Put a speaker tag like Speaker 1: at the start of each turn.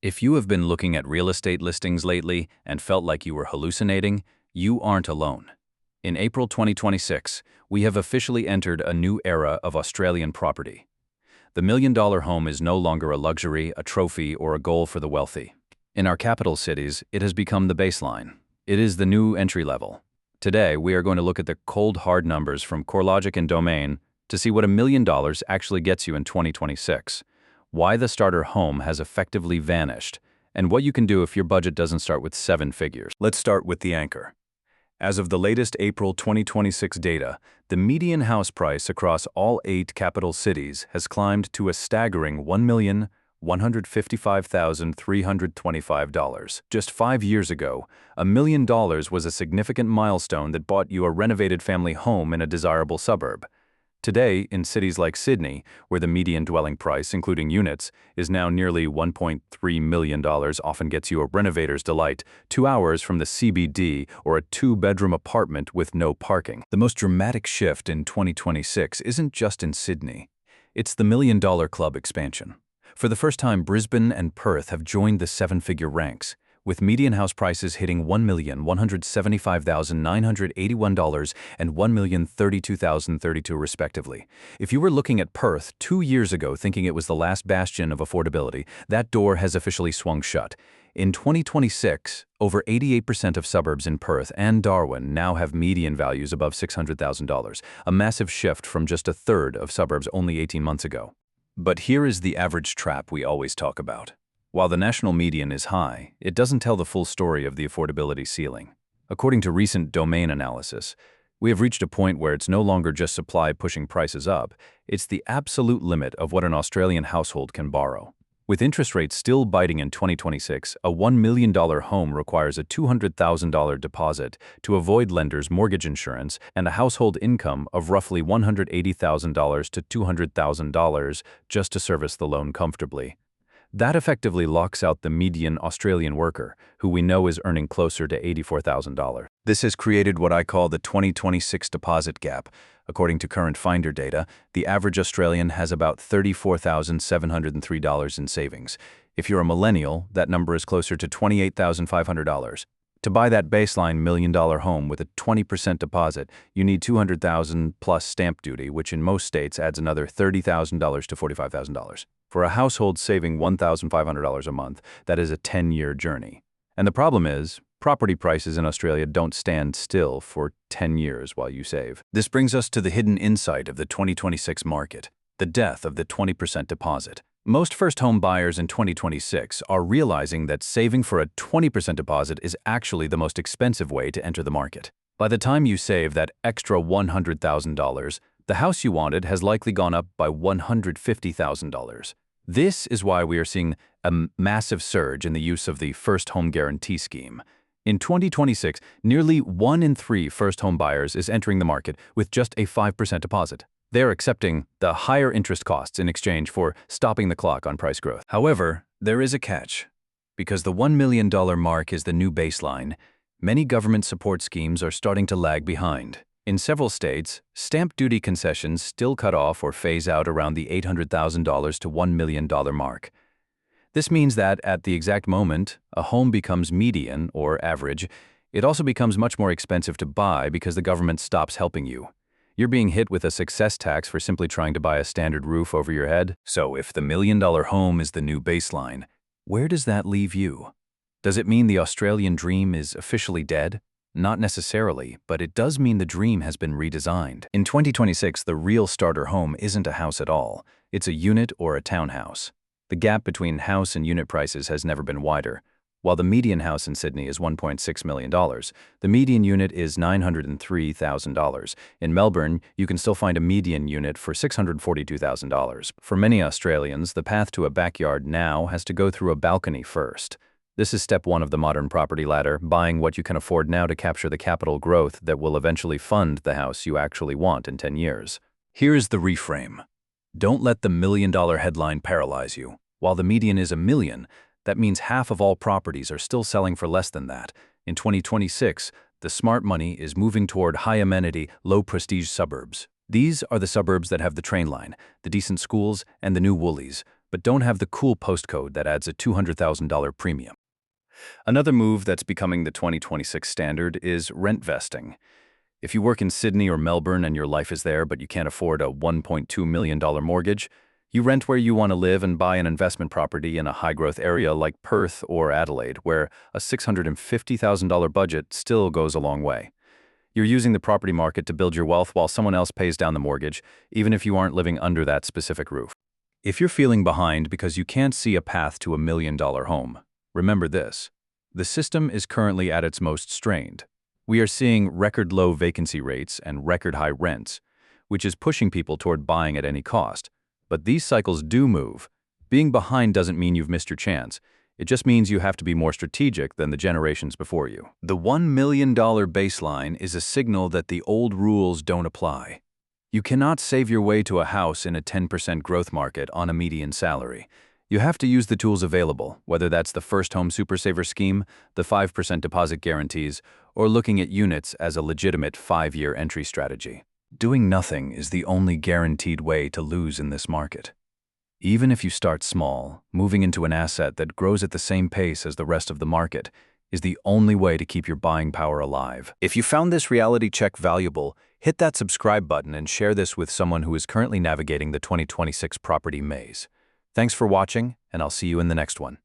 Speaker 1: If you have been looking at real estate listings lately and felt like you were hallucinating, you aren't alone. In April 2026, we have officially entered a new era of Australian property. The million-dollar home is no longer a luxury, a trophy, or a goal for the wealthy. In our capital cities, it has become the baseline. It is the new entry level. Today, we are going to look at the cold, hard numbers from CoreLogic and Domain to see what $1 million actually gets you in 2026. Why the starter home has effectively vanished, and what you can do if your budget doesn't start with 7 figures. Let's start with the anchor. As of the latest April 2026 data, the median house price across all 8 capital cities has climbed to a staggering $1,155,325. Just 5 years ago, $1 million was a significant milestone that bought you a renovated family home in a desirable suburb. Today, in cities like Sydney, where the median dwelling price, including units, is now nearly $1.3 million, often gets you a renovator's delight, 2 hours from the CBD or a 2-bedroom apartment with no parking. The most dramatic shift in 2026 isn't just in Sydney. It's the $1 Million Club expansion. For the first time, Brisbane and Perth have joined the 7-figure ranks, with median house prices hitting $1,175,981 and $1,032,032 respectively. If you were looking at Perth 2 years ago thinking it was the last bastion of affordability, that door has officially swung shut. In 2026, over 88% of suburbs in Perth and Darwin now have median values above $600,000, a massive shift from just a third of suburbs only 18 months ago. But here is the average trap we always talk about. While the national median is high, it doesn't tell the full story of the affordability ceiling. According to recent Domain analysis, we have reached a point where it's no longer just supply pushing prices up, it's the absolute limit of what an Australian household can borrow. With interest rates still biting in 2026, a $1 million home requires a $200,000 deposit to avoid lenders' mortgage insurance and a household income of roughly $180,000 to $200,000 just to service the loan comfortably. That effectively locks out the median Australian worker, who we know is earning closer to $84,000. This has created what I call the 2026 deposit gap. According to current Finder data, the average Australian has about $34,703 in savings. If you're a millennial, that number is closer to $28,500. To buy that baseline $1 million home with a 20% deposit, you need $200,000 plus stamp duty, which in most states adds another $30,000 to $45,000. For a household saving $1,500 a month, that is a 10-year journey. And the problem is, property prices in Australia don't stand still for 10 years while you save. This brings us to the hidden insight of the 2026 market, the death of the 20% deposit. Most first-home buyers in 2026 are realizing that saving for a 20% deposit is actually the most expensive way to enter the market. By the time you save that extra $100,000, the house you wanted has likely gone up by $150,000. This is why we are seeing a massive surge in the use of the First Home Guarantee Scheme. In 2026, nearly 1 in 3 first-home buyers is entering the market with just a 5% deposit. They're accepting the higher interest costs in exchange for stopping the clock on price growth. However, there is a catch. Because the $1 million mark is the new baseline, many government support schemes are starting to lag behind. In several states, stamp duty concessions still cut off or phase out around the $800,000 to $1 million mark. This means that at the exact moment a home becomes median or average, it also becomes much more expensive to buy because the government stops helping you. You're being hit with a success tax for simply trying to buy a standard roof over your head. So if the $1 million home is the new baseline, where does that leave you? Does it mean the Australian dream is officially dead? Not necessarily, but it does mean the dream has been redesigned. In 2026, the real starter home isn't a house at all. It's a unit or a townhouse. The gap between house and unit prices has never been wider. While the median house in Sydney is $1.6 million, the median unit is $903,000. In Melbourne, you can still find a median unit for $642,000. For many Australians, the path to a backyard now has to go through a balcony first. This is step 1 of the modern property ladder, buying what you can afford now to capture the capital growth that will eventually fund the house you actually want in 10 years. Here's the reframe. Don't let the $1 million headline paralyze you. While the median is $1 million, that means half of all properties are still selling for less than that. In 2026, the smart money is moving toward high-amenity, low-prestige suburbs. These are the suburbs that have the train line, the decent schools, and the new Woolies. but don't have the cool postcode that adds a $200,000 premium. Another move that's becoming the 2026 standard is rentvesting. If you work in Sydney or Melbourne and your life is there but you can't afford a $1.2 million mortgage, you rent where you want to live and buy an investment property in a high-growth area like Perth or Adelaide, where a $650,000 budget still goes a long way. You're using the property market to build your wealth while someone else pays down the mortgage, even if you aren't living under that specific roof. If you're feeling behind because you can't see a path to $1 million home, remember this. The system is currently at its most strained. We are seeing record low vacancy rates and record high rents, which is pushing people toward buying at any cost. But these cycles do move. Being behind doesn't mean you've missed your chance. It just means you have to be more strategic than the generations before you. The $1 million baseline is a signal that the old rules don't apply. You cannot save your way to a house in a 10% growth market on a median salary. You have to use the tools available, whether that's the First Home Super Saver scheme, the 5% deposit guarantees, or looking at units as a legitimate 5-year entry strategy. Doing nothing is the only guaranteed way to lose in this market. Even if you start small, moving into an asset that grows at the same pace as the rest of the market is the only way to keep your buying power alive. If you found this reality check valuable, hit that subscribe button and share this with someone who is currently navigating the 2026 property maze. Thanks for watching, and I'll see you in the next one.